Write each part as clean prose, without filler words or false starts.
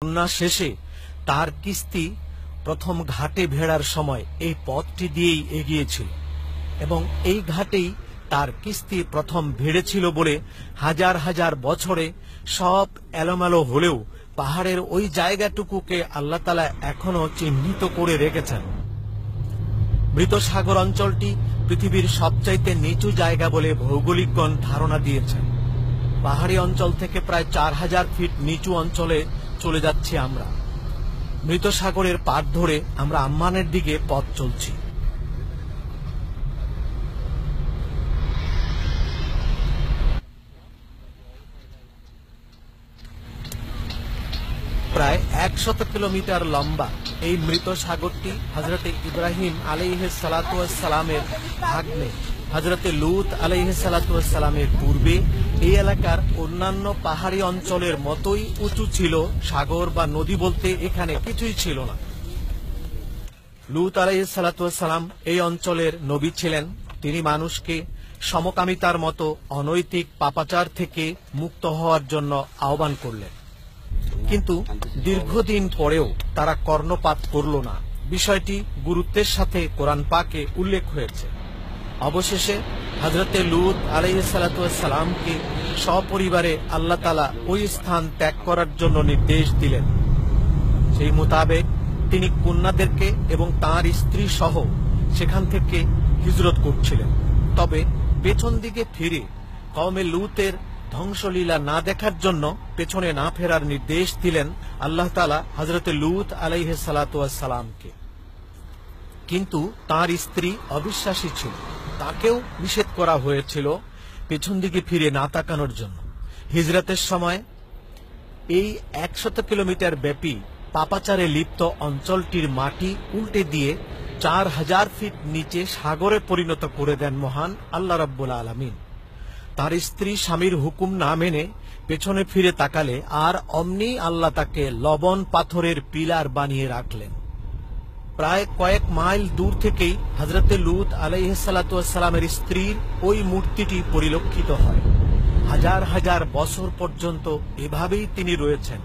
বন্যা শেষে তার কিস্তি প্রথম ঘাটে ভেড়ার সময় এই পথটি দিয়েই এগিয়েছিল এবং এই ঘাটেই তার কিস্তি প্রথম ভিড়েছিল বলে হাজার হাজার বছরে সব এলোমেলো হলেও পাহাড়ের ওই জায়গাটুকুকে আল্লাহ তাআলা এখনো চিহ্নিত করে রেখেছেন। মৃত সাগর অঞ্চলটি পৃথিবীর সবচাইতে নিচু জায়গা বলে ভৌগোলিকগণ ধারণা দিয়েছেন। পাহাড়ি অঞ্চল থেকে প্রায় 4000 ফিট নিচু অঞ্চলে চলে যাচ্ছি আমরা। মৃত সাগরের পাড় ধরে আমরা আম্মানের দিকে পথ চলছি। প্রায় 100 কিলোমিটার লম্বা এই মৃত সাগরটি হযরতে ইব্রাহিম আলাইহিস সালাতু ওয়াস সালামের ভাগ্নে হযরতে লূত আলাইহিস সালাতু ওয়াস সালামের পূর্বে এই এলাকার অন্যান্য পাহাড়ি অঞ্চলের মতোই উঁচু ছিল। সাগর বা নদী বলতে এখানে কিছুই ছিল না। লূত আলাইহিস সালাতু ওয়াস সালাম এই অঞ্চলের নবী ছিলেন। তিনি মানুষকে সমকামিতার মতো অনৈতিক পাপাচার থেকে মুক্ত হওয়ার জন্য আহ্বান করলেন, কিন্তু দীর্ঘদিন পরেও তারা কর্ণপাত করল না। বিষয়টি গুরুত্বের সাথে কোরআন পাকে উল্লেখ হয়েছে। অবশেষে হযরতে লূত আলাইহিস সালাতু ওয়াস সালামকে সপরিবারে আল্লাহ তাআলা ওই স্থান ত্যাগ করার জন্য নির্দেশ দিলেন। সেই মোতাবেক তিনি কন্যাদেরকে এবং তাঁর স্ত্রী সহ সেখান থেকে হিজরত করছিলেন। তবে পেছন দিকে ফিরে কওমে লূতের ধ্বংসলীলা না দেখার জন্য পেছনে না ফেরার নির্দেশ দিলেন আল্লাহ তাআলা হযরতে লূত আলাইহিস সালাতু ওয়াস সালামকে। কিন্তু তার স্ত্রী অবিশ্বাসী ছিল, তাকেও নিষেধ করা হয়েছিল পেছন দিকে ফিরে না তাকানোর জন্য। হিজরতের সময় এই 100 কিলোমিটার ব্যাপী পাপাচারে লিপ্ত অঞ্চলটির মাটি উল্টে দিয়ে 4000 ফিট নিচে সাগরে পরিণত করে দেন মহান আল্লাহ রাব্বুল আলামিন। তার স্ত্রী স্বামীর হুকুম না মেনে পেছনে ফিরে তাকালে আর অমনি আল্লাহ তাকে লবণ পাথরের পিলার বানিয়ে রাখলেন। প্রায় কয়েক মাইল দূর থেকেই হযরতে লূত আলাইহিস সালাতু ওয়াস সালামের স্ত্রীর ওই মূর্তিটি পরিলক্ষিত হয়। হাজার হাজার বছর পর্যন্ত এভাবেই তিনি রয়েছেন।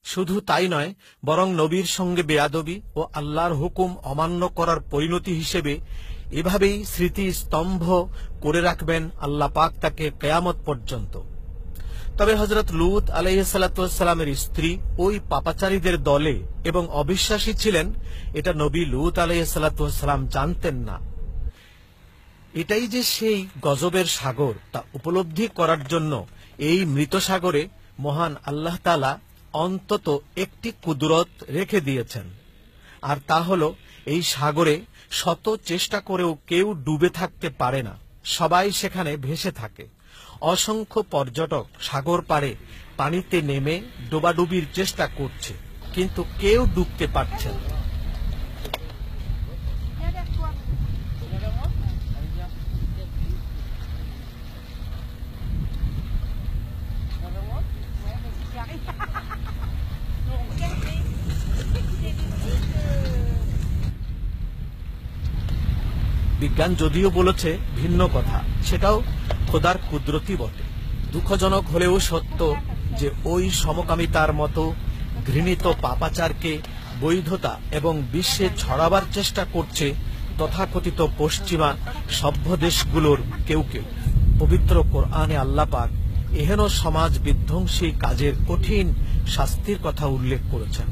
শুধু তাই নয়, বরং নবীর সঙ্গে বেয়াদবি ও আল্লাহর হুকুম অমান্য করার পরিণতি হিসেবে এভাবেই স্মৃতি স্তম্ভ করে রাখবেন আল্লাহ পাক তাকে কিয়ামত পর্যন্ত। তবে হযরত লূত আলাইহিস সালাতু ওয়াস সালামের স্ত্রী ওই পাপাচারীদের দলে এবং অবিশ্বাসী ছিলেন, এটা নবী লূত আলাইহিস সালাতু ওয়াস সালাম জানতেন না। এটাই যে সেই গজবের সাগর তা উপলব্ধি করার জন্য এই মৃত সাগরে মহান আল্লাহ তাআলা অন্তত একটি কুদরত রেখে দিয়েছেন, আর তা হলো এই সাগরে শত চেষ্টা করেও কেউ ডুবে থাকতে পারে না, সবাই সেখানে ভেসে থাকে। অসংখ্য পর্যটক সাগর পাড়ে পানিতে নেমে ডোবাডুবির চেষ্টা করছে, কিন্তু কেউ ডুবতে পারছে না। বিজ্ঞান যদিও বলেছে ভিন্ন কথা, সেটাও খোদার কুদরতি বটে। দুঃখজনক হলেও সত্য যে ওই সমকামিতার মতো ঘৃণিত পাপাচারকে বৈধতা এবং বিশ্বে ছড়াবার চেষ্টা করছে তথাকথিত পশ্চিমা সভ্য দেশগুলোর কেউ কেউ। পবিত্র কোরআনে আল্লাহ পাক এহেন সমাজ বিধ্বংসী কাজের কঠিন শাস্তির কথা উল্লেখ করেছেন।